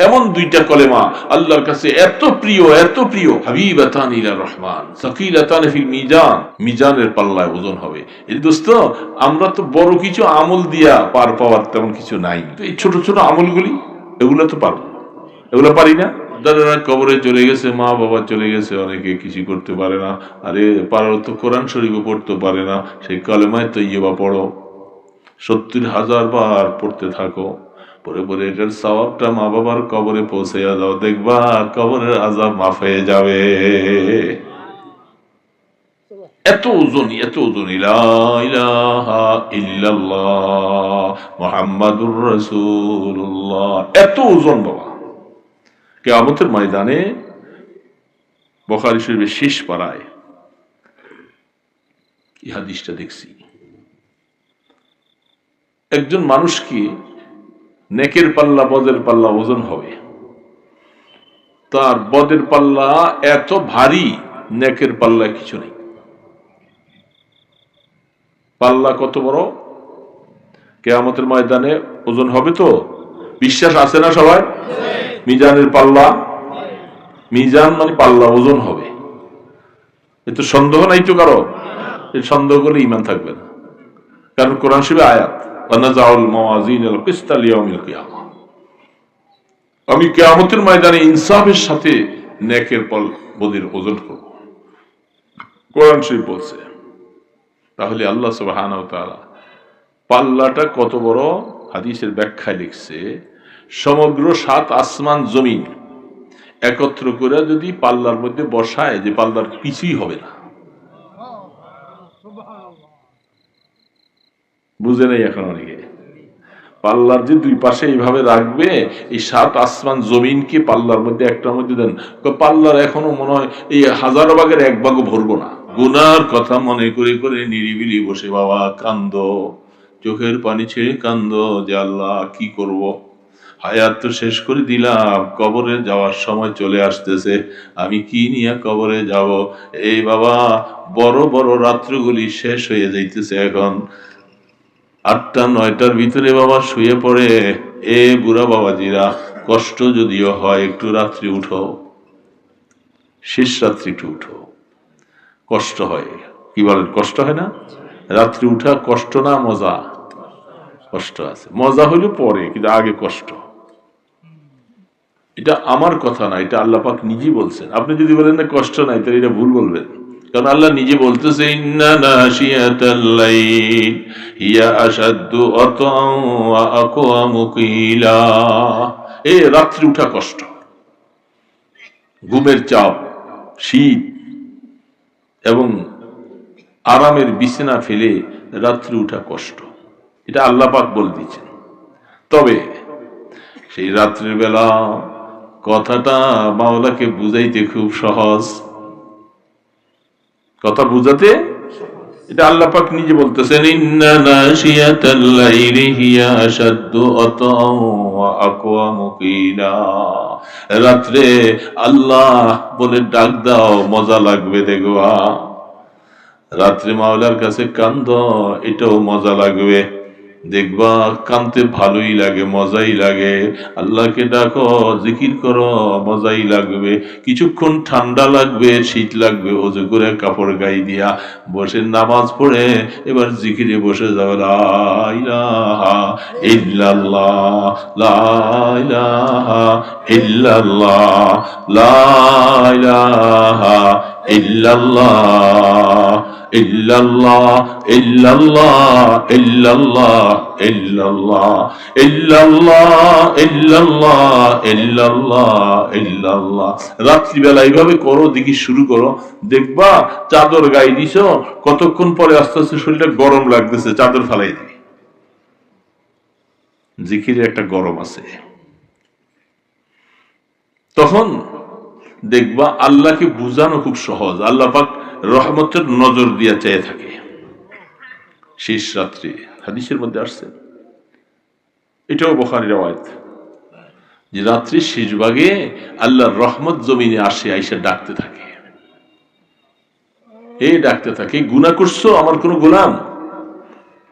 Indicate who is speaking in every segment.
Speaker 1: এমন দুইটা কলেমা আল্লাহর কাছে এত প্রিয়, হাবিবাতান ইলার রহমান সাকিলাতান ফিল মিজান, মিজানের পাল্লায় ওজন হবে। এই দোস্ত, আমরা তো বড় কিছু আমল দিয়া পার পাওয়ার তেমন কিছু নাই, এই ছোট ছোট আমলগুলি এগুলো তো পারবো, এগুলো পারি না। দাদারা কবরে চলে গেছে, মা বাবা চলে গেছে, অনেকে কিছু করতে পারে না। আরে পারার তো কোরআন শরীফও পড়তে পারে না, সেই কলেমায় তো ইয়েবা পড়ো, 70,000 বার পড়তে থাকো, পরে পরে এটার সওয়াবটা মা বাবার কবরে পৌঁছে যাও, দেখবা কবরের আযাব মাফ হয়ে যাবে। এত ওজন লা ইলাহা ইল্লাল্লাহ মুহাম্মাদুর রাসূলুল্লাহ, এত ওজন বাবা। কিয়ামতের ময়দানে বুখারী শরীফের শেষ পারায় এই হাদিসটা দেখছি, একজন মানুষকে নেকের পাল্লা বদের পাল্লা ওজন হবে, তার বদের পাল্লা এত ভারী, নেকের পাল্লা কিছু নেই। পাল্লা কত বড়, কিয়ামতের ময়দানে ওজন হবে তো, বিশ্বাস আছে না সবাই? মিজানের পাল্লা, মিজান মানে পাল্লা, ওজন হবে, এত সন্দেহ নাই তো কারো? সন্দেহ করলে ঈমান থাকবে না, কারণ কোরআন শরীফে আয়াত ওয়ানাজাউল মাওয়াজিনাল কিসতা লিয়াউমিল কিয়ামা, আমি কিয়ামতের ময়দানে ইনসাফের সাথে নেকের বদের ওজন করব, কোরআন শরীফ বলছে। তাহলে আল্লাহ সুবহানাহু ওয়া তাআলা পাল্লাটা কত বড়, হাদিসের ব্যাখ্যায় লিখছে, সমগ্র 7 আসমান জমিন একত্র করে যদি পাল্লার মধ্যে বসায়, যে পাল্লার কিছুই হবে না। বুঝে নেই এখন অনেকে, পাল্লার যে দুই পাশে এইভাবে রাখবে, এই 7 আসমান জমিনকে পাল্লার মধ্যে একটার মধ্যে দেন, পাল্লার এখনো মনে হয় এই 1000 ভাগের 1 ভাগও ভরবো না। গুনার কথা মনে করে করে নিরিবিলি বসে বাবা কান্দ, চোখের পানি ছেড়ে কান্দ, যে আল্লাহ কি করব, হায়াত তো শেষ করে দিলাম, কবরে যাওয়ার সময় চলে আসতেছে, আমি কি নিয়ে কবরে যাব। এই বাবা বড় বড় রাত্রগুলি শেষ হয়ে যাইতেছে, এখন 8টা 9টার ভিতরে বাবা শুয়ে পড়ে। এ বুড়া বাবাজিরা, কষ্ট যদিও হয়, একটু রাত্রি উঠো, শেষ রাত্রি একটু উঠো, কষ্ট হয়। কি বলেন, কষ্ট হয় না? রাত্রি উঠা কষ্ট না মজা? কষ্ট আছে, মজা হইলে পরে, কিন্তু আগে কষ্ট। এটা আমার কথা না, এটা আল্লাহ পাক নিজে বলছেন। আপনি যদি বলেন না কষ্ট নাই, তাহলে এটা ভুল বলবেন, কারণ আল্লাহ নিজে বলতেছে ইন্না নাশিয়াতাল লাইল হিয়া আশাদ্দু আতআন ওয়া আকওয়ামু কিলা, এই রাত্রি উঠা কষ্ট, ঘুমের চাপ, শীত এবং আরামের বিছানা ফেলে রাত্রি উঠা কষ্ট, এটা আল্লাহ পাক বলে দিয়েছেন। তবে সেই রাত্রির বেলা কথাটা মাওলাকে বুঝাইতে খুব সহজ, কথা বুঝাতে, এটা আল্লাহ পাক নিজে বলতেছেন ইন্না নাশিয়াতাল লাইলি হিয়া আশাদ্দু আতআন ওয়া আকওয়ামু কিলা, রাত্রে আল্লাহ বলে ডাক দাও, মজা লাগবে দেখবা। রাত্রে মাওলার কাছে কান্দ, এটাও মজা লাগবে, দেখবা কানতে ভালোই লাগে, মজাই লাগে। আল্লাহকে ডাকো, জিকির করো, মজাই লাগবে। কিছুক্ষণ ঠান্ডা লাগবে, শীত লাগবে, ওযু করে কাপড় গায়ে দিয়া বসে নামাজ পড়ে এবার জিকিরে বসে যাবে, লা ইলাহা ইল্লাল্লাহ, লা ইলাহা ইল্লাল্লাহ, লা ইলাহা ইল্লাল্লাহ, ইল্লাল্লাহ ইল্লাল্লাহ ইল্লাল্লাহ ইল্লাল্লাহ ইল্লাল্লাহ ইল্লাল্লাহ ইল্লাল্লাহ ইল্লাল্লাহ। রাত্রিবেলা এইভাবে করো, দেখি শুরু করো, দেখবা চাদর গায়ে দিছো, কতক্ষণ পরে আস্তে আস্তে শরীরটা গরম লাগতেছে, চাদর ফেলাই দিবি। জিকিরে একটা গরম আছে, তখন দেখবা আল্লাহকে বুঝানো খুব সহজ। আল্লাহ পাক রহমতের নজর দিয়া চেয়ে থাকে। শেষ রাত্রি হাদিসের মধ্যে আসছে, এটাও বুখারীর রওয়ায়াত, যে রাত্রির শেষ ভাগে আল্লাহর রহমত জমিনে আসে, আইসা ডাকতে থাকে, এই ডাকতে থাকে, গুনাহ করছো আমার কোন গোলাম,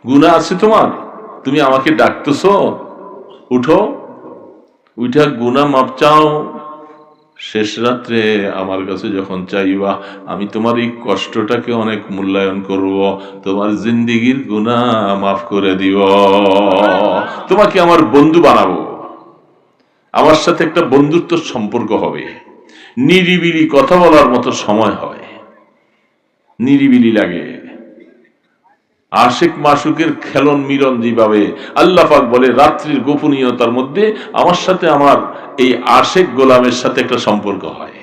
Speaker 1: গুনাহ আছে তোমার, তুমি আমাকে ডাকতেছো, উঠো। উইঠা গুনাহ মাপ চাও, শেষ রাত্রে আমার কাছে যখন চাইবা আমি তোমার এই কষ্টটাকে অনেক মূল্যায়ন করব, তোমার জিন্দেগীর গুনাহ মাফ করে দিব, তোমাকে আমার বন্ধু বানাবো, আমার সাথে একটা বন্ধুত্ব সম্পর্ক হবে, নিরিবিলি কথা বলার মতো সময় হয়, নিরিবিলি লাগে। আশিক মাসুকের খেলন মিলন যেভাবে আল্লাহ পাক বলে রাত্রির গোপনীয়তার মধ্যে আমার সাথে আমার এই আশিক গোলামের সাথে একটা সম্পর্ক হয়।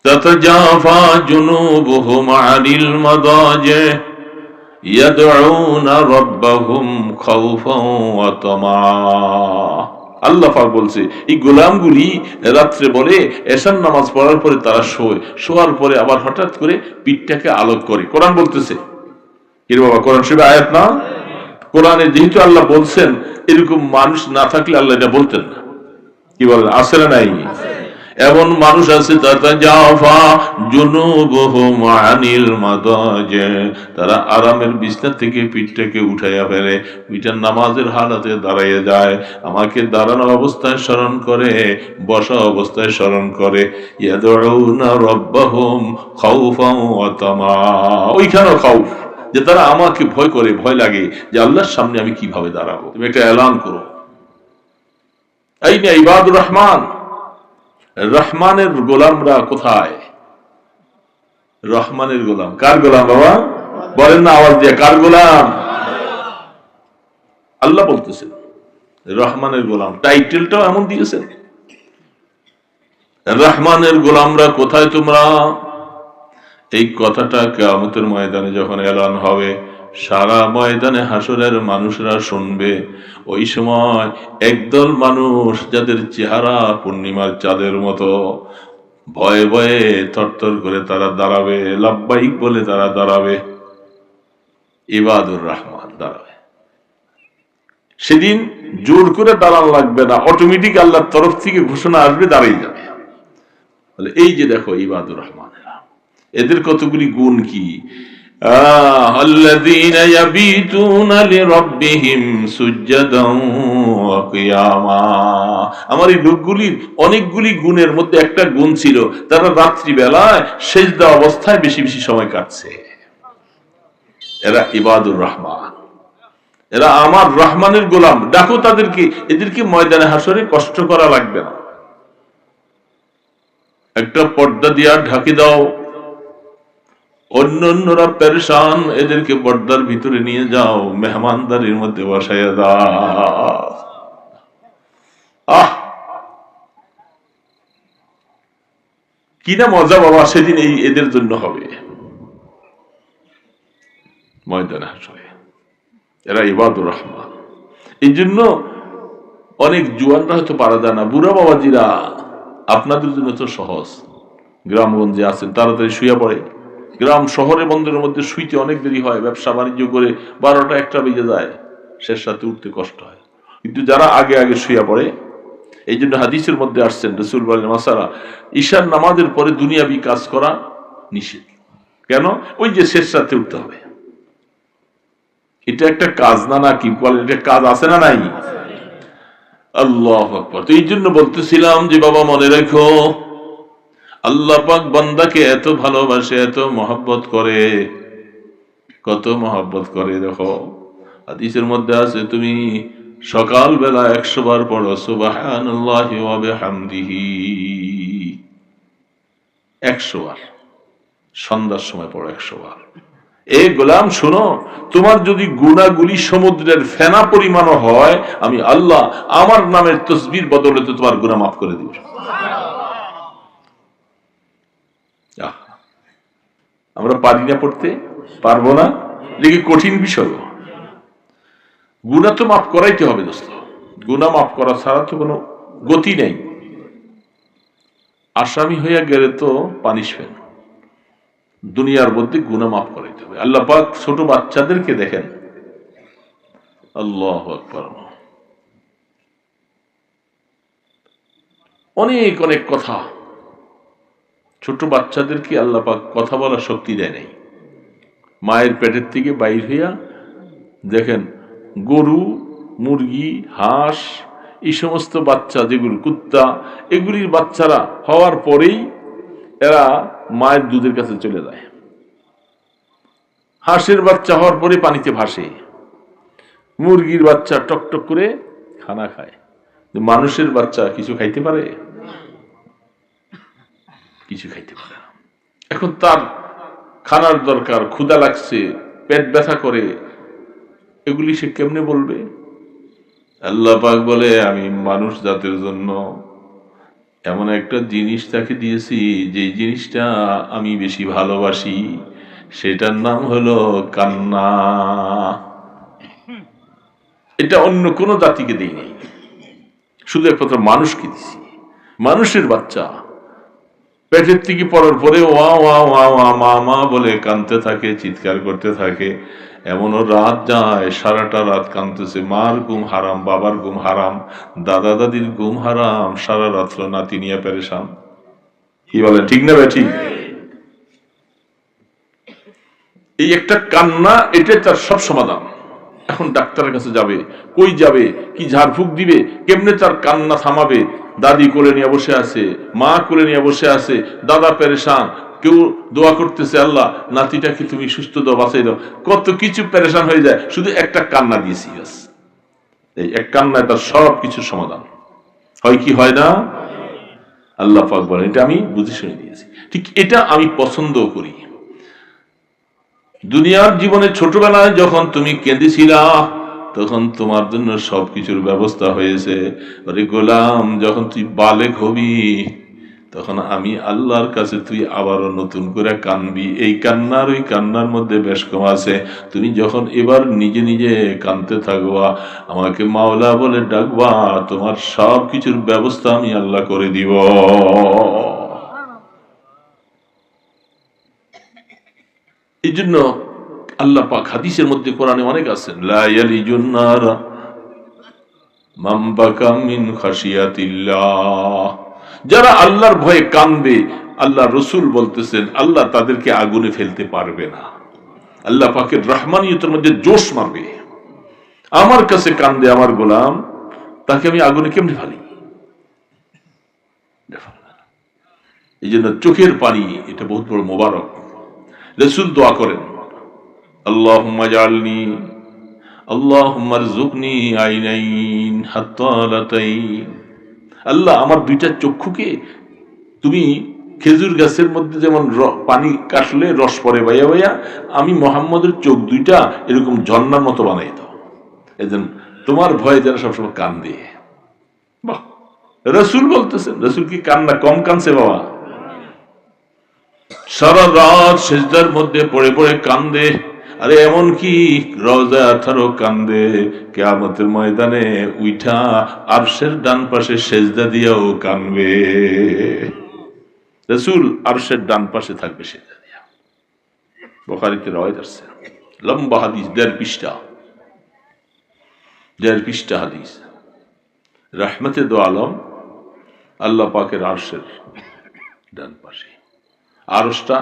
Speaker 1: তাতাজাফা জুনুবুহুম আনিল মাদাজি ইয়াদউনা রাব্বাহুম খাউফান ওয়া তামা। আল্লাহ পাক বলছে এই গোলামগুলি রাত্রে বলে এশার নামাজ পড়ার পরে তারা শোয়ার পরে আবার হঠাৎ করে পিঠটাকে আলোক করে। কোরআন বলতেছে বাবা, কোরআন শরীফে আয়াত না, কোরআনে যেহেতু আল্লাহ বলছেন, এরকম মানুষ না থাকলে আল্লাহ এটা বলতেন না। কি বলেন, আছে না নাই? এমন মানুষ আছে তারা আরামের বিছনা থেকে পিঠটাকে উঠাইয়া ফেলে, ওইটা নামাজের হালাতে দাঁড়াইয়া যায়, আমাকে দাঁড়ানো অবস্থায় স্মরণ করে, বসা অবস্থায় স্মরণ করে, ইয়াদউনা রাব্বাহুম খাউফান ওয়া তামা। ওইখানেও খাউফ, যে তারা আমাকে ভয় করে, ভয় লাগে যে আল্লাহর সামনে আমি কিভাবে দাঁড়াবো। তুমি একটা এলান করো, আইনা ইবাদুর রহমান, রহমানের গোলামরা কোথায়? রহমানের গোলাম কার গোলাম বাবা? বলেন না আওয়াজ দিয়ে, কার গোলাম? আল্লাহ বলতেছেন রহমানের গোলাম, টাইটেলটাও এমন দিয়েছেন, রহমানের গোলামরা কোথায় তোমরা? এই কথাটা কিয়ামতের ময়দানে যখন এলান হবে, সারা ময়দানে হাসরের মানুষরা শুনবে। ওই সময় একদল মানুষ যাদের চেহারা পূর্ণিমার চাঁদের মতো, ভয়ে ভয়ে থরথর করে তারা দাঁড়াবে, লাব্বাইক বলে তারা দাঁড়াবে, ইবাদুর রহমান দাঁড়াবে। সেদিন জোর করে দাঁড়ান লাগবে না, অটোমেটিক আল্লাহর তরফ থেকে ঘোষণা আসবে, দাঁড়িয়ে যাবে। এই যে দেখো ইবাদুর রহমান, এদের কতগুলি গুণ কি! আল্লাযীনা ইয়াবিতুনা লিরাব্বিহিম সুজদান ওয়া কিয়ামা। আমার এই লোকগুলির অনেকগুলি গুণের মধ্যে একটা গুণ ছিল, তারা রাত্রি বেলায় সেজদা অবস্থায় বেশি বেশি সময় কাটছে। এরা ইবাদুর রহমান, এরা আমার রহমানের গোলাম। ডাকো তাদেরকে, এদেরকে ময়দানে হাসরে কষ্ট করা লাগবে না, একটা পর্দা দিয়া ঢাকি দাও, অন্যরা পেরেশান, এদেরকে পর্দার ভিতরে নিয়ে যাও, মেহমানদারির মধ্যে বসাইয়া দাও। আহ কি না মজা বাবা সেদিন এই এদের জন্য হবে ময়দানে হাসরে। এরা ইবাদুর রহমান। এই জন্য অনেক জুয়ানরা হয়তো পারা যায় না, বুড়া বাবাজিরা আপনাদের জন্য তো সহজ, গ্রামগঞ্জে আছেন, তাড়াতাড়ি শুয়ে পড়ে। গ্রাম শহরে বন্দরের মধ্যে শুইতে অনেক দেরি হয়, ব্যবসা বাণিজ্য করে 12টা 1টা বেজে যায়, শেষ রাতে উঠতে কষ্ট হয়। কিন্তু যারা আগে আগে শুয়ে পড়ে, এই জন্য হাদিসের মধ্যে আসছেন রাসূল বলেন মাসালা ঈশার নামাজের পরে দুনিয়াবি কাজ করা নিষেধ। কেন? ওই যে শেষ রাতে উঠতে হবে, এটা একটা কাজ না, নাকি বলেন? এটা কাজ আছে না নাই? আল্লাহু আকবার। তো এই জন্য বলতেছিলাম যে বাবা মনে রেখো, আল্লাহ পাক বান্দাকে এত ভালোবাসে, এত মহব্বত করে, কত মহব্বত করে। দেখো হাদিসের মধ্যে আছে, তুমি সকাল বেলা 100 বার পড়ো সুবহানাল্লাহি ওয়া বিহামদিহি, 100 বার। সন্ধ্যার সময় পড়ো 100 বার। এ গোলাম শোনো, তোমার যদি গুনাহগুলি সমুদ্রের ফেনা পরিমাণও হয়, আমি আল্লাহ আমার নামের তসবির বদলে তো তোমার গুনাহ মাফ করে দিব। আমরা পারি না পড়তে, পারবো না, লিখে কঠিন বিষয়। গুনাহ তো মাফ করাইতে হবে দোস্ত, গুনাহ মাফ করা ছাড়া তো কোনো গতি নেই। আসামি হইয়া গেলে তো পানিশমেন্ট, দুনিয়ার মধ্যে গুনাহ মাফ করাইতে হবে। আল্লাহ পাক ছোট বাচ্চাদেরকে দেখেন, আল্লাহু আকবার, অনেক অনেক কথা। ছোট বাচ্চাদেরকে আল্লাহ পাক কথা বলার শক্তি দেয় নাই। মায়ের পেটের থেকে বাইর হইয়া দেখেন, গরু, মুরগি, হাঁস এই সমস্ত বাচ্চা যেগুলো কুত্তা, এগুলির বাচ্চারা হওয়ার পরেই এরা মায়ের দুধের কাছে চলে যায়। হাঁসের বাচ্চা হওয়ার পরে পানিতে ভাসে, মুরগির বাচ্চা টকটক করে খানা খায়। মানুষের বাচ্চা কিছু খাইতে পারে? কিছু খাইতে পারে না। এখন তার খানার দরকার, ক্ষুধা লাগছে, পেট ব্যথা করে, এগুলি সে কেমনে বলবে? আল্লাহ পাক বলে, আমি মানুষ জাতির জন্য এমন একটা জিনিস তাকে দিয়েছি যে জিনিসটা আমি বেশি ভালোবাসি, সেটার নাম হলো কান্না। এটা অন্য কোনো জাতিকে দেই নাই, শুধু একমাত্র মানুষকে দিছি। মানুষের বাচ্চা পেটের থেকে পড়ার পরে ওয়া ওয়া ওয়া ওয়া মা মা বলে কাঁদতে থাকে, চিৎকার করতে থাকে। এমনও রাত যায় সারাটা রাত কাঁদতেছে, মার ঘুম হারাম, বাবার ঘুম হারাম, দাদা দাদির ঘুম হারাম, সারা রাত্র নাতি নিয়ে পেরেশান। কি বলে, ঠিক না ভাই? ঠিক। এই একটা কান্না, এটাই তার সব সমাধান। এখন ডাক্তারের কাছে যাবে, কই যাবে, কি ঝাড়ফুঁক দিবে, কেমনে তার কান্না থামাবে? দাদি কোলে নিয়ে বসে আছে, মা কোলে নিয়ে বসে আছে, দাদা পেরেশান, কেউ দোয়া করতেছে, আল্লাহ নাতিটাকে তুমি সুস্থ দাও, বাঁচাই দাও, কত কিছু পেরেশান হয়ে যায় শুধু একটা কান্না দিয়েছি। এই এক কান্নায় তার সব কিছুর সমাধান হয় কি হয় না? আল্লাহ পাক বলেন, এটা আমি বুঝে শুনে দিয়েছি। ঠিক এটা আমি পছন্দ করি। দুনিয়ার জীবনে ছোটবেলায় যখন তুমি কেঁদেছিলা, তখন তোমার জন্য সবকিছুর ব্যবস্থা হয়েছে। আরে গোলাম, যখন তুই বালেগ হবি, তখন আমি আল্লাহর কাছে তুই আবারও নতুন করে কানবি। এই কান্নার ওই কান্নার মধ্যে বেশ কম আছে। তুমি যখন এবার নিজে নিজে কানতে থাকবা, আমাকে মাওলা বলে ডাকবা, তোমার সব কিছুর ব্যবস্থা আমি আল্লাহ করে দিব। এই জন্য আল্লাহ পাক হাদিসের মধ্যে, কোরআনে অনেক আছেন, লা ইয়ালিজুন নারা মান বাকা মিন খাশিয়াতিল্লাহ। যারা আল্লাহর ভয়ে কাঁদবে, আল্লাহ রসুল বলতেছেন, আল্লাহ তাদেরকে আগুনে ফেলতে পারবে না। আল্লাহ পাকের রহমানিয়তের মধ্যে জোশ মারবে। আমার কাছে কান্দে আমার গোলাম, তাকে আমি আগুনে কেমনে ফেলি? এই জন্য চোখের পানি এটা বহুত বড় মোবারক। রাসূল দোয়া করেন, আল্লাহুম্মা জাআলনি, আল্লাহুম্মা রযুকনি আইনাইন হাত্তালাতাইন। আল্লাহ, আমার দুইটা চক্ষুকে তুমি খেজুর গাছের মধ্যে যেমন পানি কাটলে রস পড়ে বাইয়া বাইয়া, আমি মুহাম্মদের চোখ দুইটা এরকম ঝর্ণার মতো বানাই দাও, এজন্য তোমার ভয়ে যেন সবসময় কান্দে। বাহ, রাসূল বলতেছেন। রাসূল কি কান্না কম কানছে বাবা? সারা রাত সেজদার মধ্যে পড়ে পড়ে কান্দে। আরে এমন কি রওজা 18 কান্দে, কিয়ামতের ময়দানে উঠা আরশের ডান পাশে সেজদা দিয়াও কানবে। রাসূল আরশের ডান পাশে থাকবে সেজদা দিয়া। বুখারীতে রওয়ায়াত আছে, লম্বা হাদিস, 1.5 পৃষ্ঠা, 1.5 পৃষ্ঠা হাদিস। রহমতে দো আলম আল্লাহ পাকের আরশের ডান পাশে। আরশটা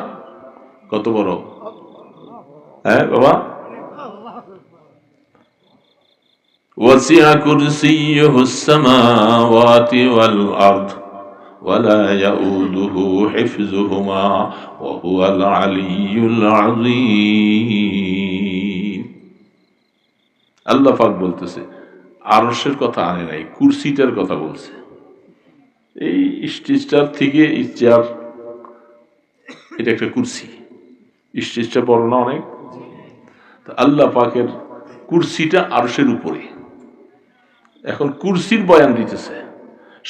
Speaker 1: কত বড়? হ্যাঁ বাবা, ওয়াসিআ কুরসিয়ুহুস সামাওয়াতি ওয়াল আরদ ওয়ালা ইয়াউদুহু হিফযুহুমা ওয়া হুয়াল আলিয়্যুল আযীম। আল্লাহ পাক বলতেছে, আরশের কথা আনে নাই, কুরসিটার কথা বলছে। এই স্টেজটার থেকে এই চেয়ার, এটা একটা কুরসি, স্টেজটা বড় না অনেক? আল্লাহ পাকের কুরসিটা আরশের উপরে। এখন কুরসির বয়ান দিতেছে,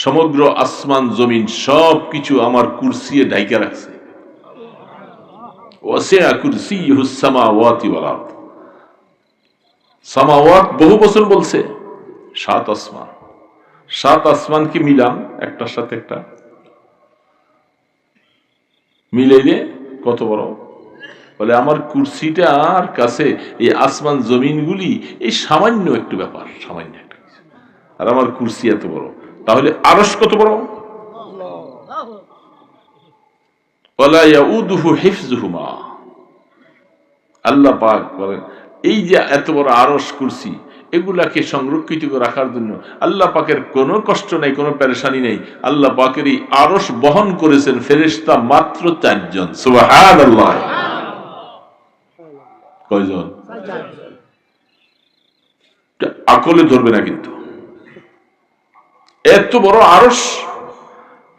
Speaker 1: সমগ্র আসমান জমিন সব কিছু আমার কুরসিয়ে ঢাইকা রাখছে। ওয়াসিআ কুরসিয়ুহুস সামাওয়াতি ওয়াল আরদ। সামাওয়াত বহু বছর বলছে, 7 আসমান। 7 আসমান কি মিলান একটার সাথে একটা, মিলাইলে কত বড়? বলে আমার কুরসিটার কাছে এই আসমান জমিনগুলি এই সামান্য একটু ব্যাপার, সামান্য একটা, আর আমার কুরসি এত বড়। তাহলে আরশ কত বড়? ওয়ালা ইয়াউদুহু হিফযুহুমা। আল্লাহ পাক বলেন, এই যে এত বড় আরশ কুরসি, এগুলাকে সংরক্ষিত করে রাখার জন্য আল্লাহ পাকের কোনো কষ্ট নেই, কোনো পেরেশানি নেই। আল্লাহ পাকের এই আরশ বহন করেছেন ফেরেশতা মাত্র 4 জন। সুবহানাল্লাহ। কয়জন? আকলে ধরবে না কিন্তু এত বড় আরশ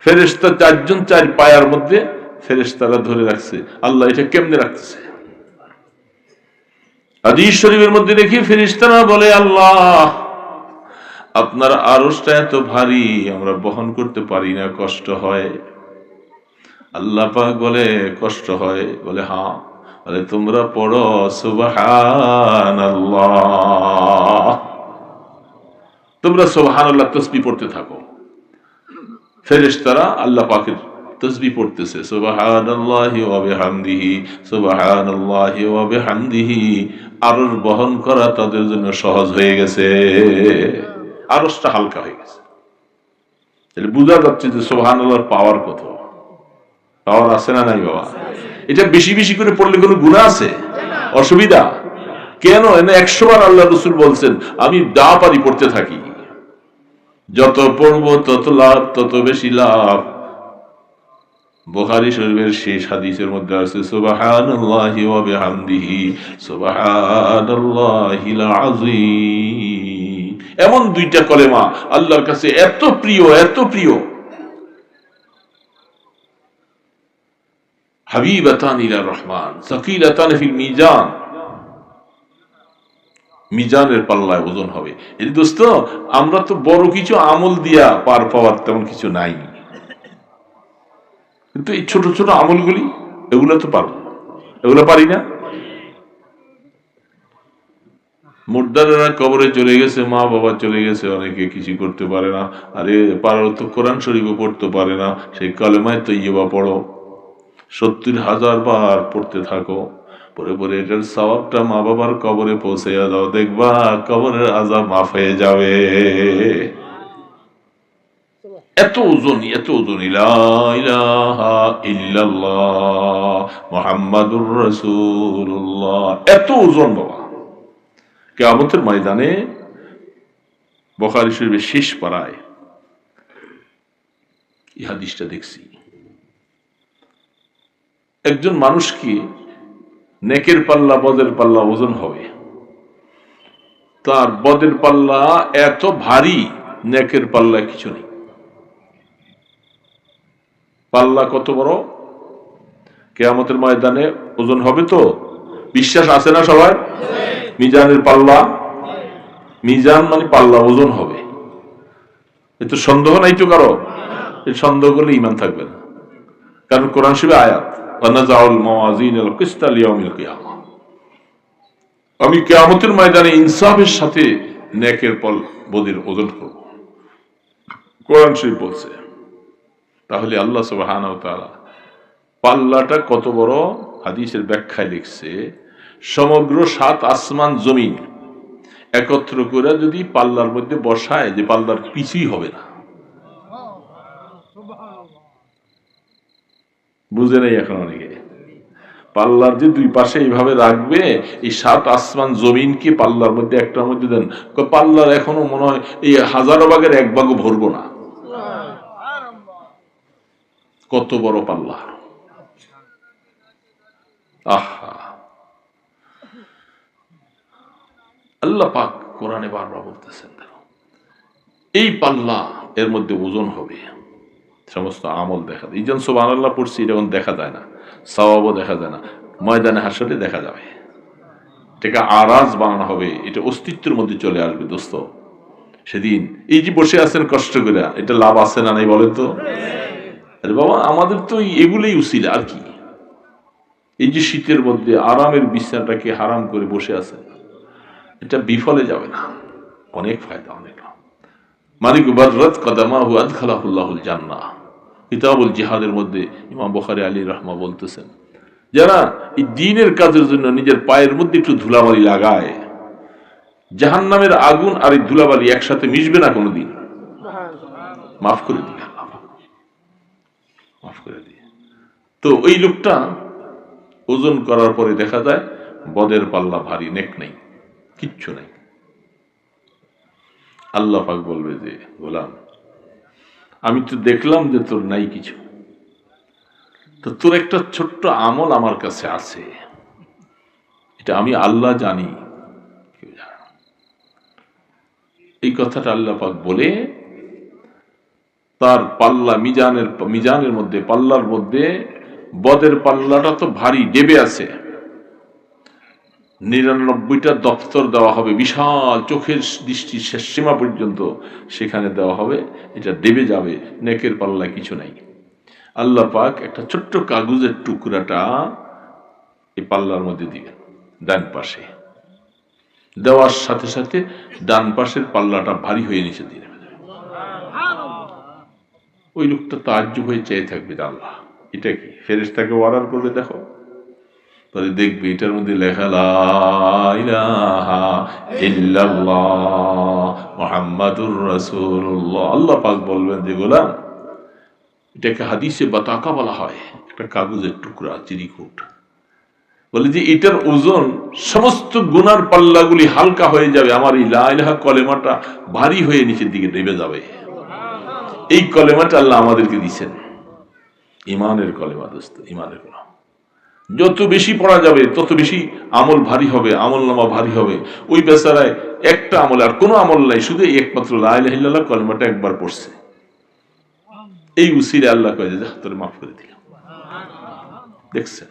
Speaker 1: ফেরেশতা 4 জন 4 পায়ার মধ্যে ফেরেশতারা ধরে রাখছে। আল্লাহ এটা কেমনে রাখতেছে? হাদিস শরীফের মধ্যে দেখি ফেরেশতারা বলে, আল্লাহ আপনার আরশটা এত ভারী আমরা বহন করতে পারি না, কষ্ট হয়। আল্লাহ পাক বলে কষ্ট হয়? বলে হ্যাঁ। বলে তোমরা পড়ো সুবহানাল্লাহ, তোমরা সুবহানাল্লাহ তাসবিহ পড়তে থাকো। ফেরেশতারা আল্লাহ পাকের তাসবিহ পড়তেছে, সুবহানাল্লাহি ওয়া বিহামদিহি, সুবহানাল্লাহি ওয়া বিহামদিহি। আরশ বহন করা তাদের জন্য সহজ হয়ে গেছে, আরশটা হালকা হয়ে গেছে। তাহলে বোঝা যাচ্ছে যে সুবহানাল্লাহর পাওয়ার কত। পাওয়ার আছে না নাই বাবা? এটা বেশি বেশি করে পড়লে কোনো গুনাহ আছে? অসুবিধা কেন? এনে 100 বার আল্লাহ রাসূল বলছেন আমি দা পারি পড়তে থাকি, যত পড়বো তত লাভ, তত বেশি লাভ। বুখারী শরীফের শেষ হাদিসের মধ্যে আছে সুবহানাল্লাহি ওয়া বিহামদিহি সুবহানাল্লাহিল আযীম। এমন দুইটা কলেমা আল্লাহর কাছে এত প্রিয়, এত প্রিয়। হাবিবাতান ইলা রহমান সাকিলাতান ফিল মিজান, মিজানের পাল্লায় ওজন হবে। এই দোস্ত, আমরা তো বড় কিছু আমল দিয়া পার পাওয়ার তেমন কিছু নাই, কিন্তু এই ছোট ছোট আমলগুলি এগুলো তো পারবো, এগুলো পারি না। মুর্দারেরা কবরে চলে গেছে, মা বাবা চলে গেছে, অনেকে কিছু করতে পারে না। আরে পারো তো কোরআন শরীফও পড়তে পারে না, সেই কালেমায় তৈয়বা পড়ো, 70,000 বার পড়তে থাকো। পরে পরে এটার সওয়াবটা মা বাবার কবরে পৌঁছে দাও, দেখবা কবরের আযাব মাফ হয়ে যাবে। এত ওজন, এত ওজন। লা ইলাহা ইল্লাল্লাহ মুহাম্মাদুর রাসূলুল্লাহ, এত ওজন বাবা। কিয়ামতের ময়দানে বুখারী শরীফের শেষ পারায় এই হাদিসটা দেখছি। একজন মানুষকে নেকের পাল্লা বদের পাল্লা ওজন হবে, তার বদের পাল্লা এত ভারী, নেকের পাল্লা কিছু নেই। পাল্লা কত বড়? কিয়ামতের ময়দানে ওজন হবে তো? বিশ্বাস আছে না সবার? মিজানের পাল্লা, মিজান মানে পাল্লা, ওজন হবে। এত সন্দেহ নাই তো কারো? সন্দেহ করলে ঈমান থাকবে না, কারণ কোরআন শরীফে আয়াত ওয়ানাযাউল মাওয়াজিনাল কিসতা লিয়াউমিল কিয়ামা, আমি কিয়ামতের ময়দানে ইনসাফের সাথে নেকের বদের ওজন করব, কোরআন শরীফ বলছে। তাহলে আল্লাহ সুবহানাহু ওয়া তাআলা পাল্লাটা কত বড় হাদিসের ব্যাখ্যায় লিখছে, সমগ্র 7 আসমান জমিন একত্র করে যদি পাল্লার মধ্যে বসায়, যে পাল্লার কিছুই হবে না। বুঝে নেই এখন অনেকে। পাল্লার যে দুই পাশে এইভাবে রাখবে, এই 7 আসমান জমিনকে পাল্লার মধ্যে একটার মধ্যে দেন, পাল্লার এখনো মনে হয় এই 1000 ভাগের 1 ভাগও ভরবো না। কত বড় পাল্লা! আহা, আল্লাহ পাক কোরআনে বারবার বলতেছেন, এই পাল্লা এর মধ্যে ওজন হবে, সমস্ত আমল দেখা যায়। এই জন্য সুবহানাল্লাহ পড়ছি, এটা দেখা যায় না, সওয়াবও দেখা যায় না, ময়দানে হাসরে দেখা যাবে। এটাকে আরাজ বানানো হবে, এটা অস্তিত্বের মধ্যে চলে আসবে দোস্ত। সেদিন এই যে বসে আছেন কষ্ট করে, এটা লাভ আছে না নাই বলেন তো? আরে বাবা, আমাদের তো এগুলোই উসিলা, আর কি? এই যে শীতের মধ্যে আরামের বিছানাটাকে হারাম করে বসে আছেন, এটা বিফলে যাবে না, অনেক ফায়দা, অনেক লাভ। মালিক বাদরাত কদামাহু আদখালাহুল্লাহুল জান্নাহ, কিতাবুল জিহাদের মধ্যে ইমাম বুখারী আলী রাহমা বলতেছেন, যারা এই দ্বীনের কাজের জন্য নিজের পায়ের মধ্যে একটু ধুলাবালি লাগায়, জাহান্নামের আগুন আর এই ধুলাবালি একসাথে মিশবে না কোনোদিন, মাফ করে দিবে আল্লাহ, মাফ করে দিয়ে। তো ওই লোকটা ওজন করার পরে দেখা যায় বদের পাল্লা ভারী, নেক নেই, কিচ্ছু নেই। আল্লাহ পাক বলবে যে গোলাম, আমি তো দেখলাম যে তোর নাই কিছু, তো তোর একটা ছোট্ট আমল আমার কাছে আছে, এটা আমি আল্লাহ জানি, কেউ জানে না। এই কথাটা আল্লাহ পাক বলে তার পাল্লা মিজানের মধ্যে, পাল্লার মধ্যে বদের পাল্লাটা তো ভারী ডেবে আছে, 99টা দপ্তর দেওয়া হবে, বিশাল চোখের দৃষ্টি শেষ সীমা পর্যন্ত সেখানে দেওয়া হবে, এটা দেবে যাবে, নেকের পাল্লা কিছু নাই। আল্লাহ পাক একটা ছোট্ট কাগজের টুকরাটা এই পাল্লার মধ্যে দিবেন ডান পাশে, দেওয়ার সাথে সাথে ডান পাশের পাল্লাটা ভারী হয়ে নিচে দিয়ে নেমে যাবে। ওই লোকটা তাজ্জুব হয়ে চেয়ে থাকবে, আল্লাহ এটা কি? ফেরেশতাকে অর্ডার করবে, দেখো, তাহলে দেখবে এটার মধ্যে লেখা লা ইলাহা ইল্লাল্লাহ মুহাম্মাদুর রাসূলুল্লাহ। আল্লাহ পাক বলবেন যে গোলাম, এটাকে হাদিসে বাতাকা বলা হয়, একটা কাগজের টুকরা, চিরিকুট, বলে যে এটার ওজন সমস্ত গুনার পাল্লাগুলি হালকা হয়ে যাবে, আমার এই লা ইলাহা কলেমাটা ভারী হয়ে নিচের দিকে নেমে যাবে। এই কলেমাটা আল্লাহ আমাদেরকে দিচ্ছেন, ইমানের কলেমা দোস্ত, ইমানের কলেমা। যত বেশি পড়া যাবে তত বেশি আমল ভারী হবে, আমল নামা ভারী হবে। ওই বেচারায় একটা আমল আর কোনো আমল নাই, শুধু একমাত্র লা ইলাহা ইল্লাল্লাহ কলেমাটা একবার পড়ছে, এই উসিলে আল্লাহ কয়ে যে তোরে মাফ করে দিলাম। দেখছেন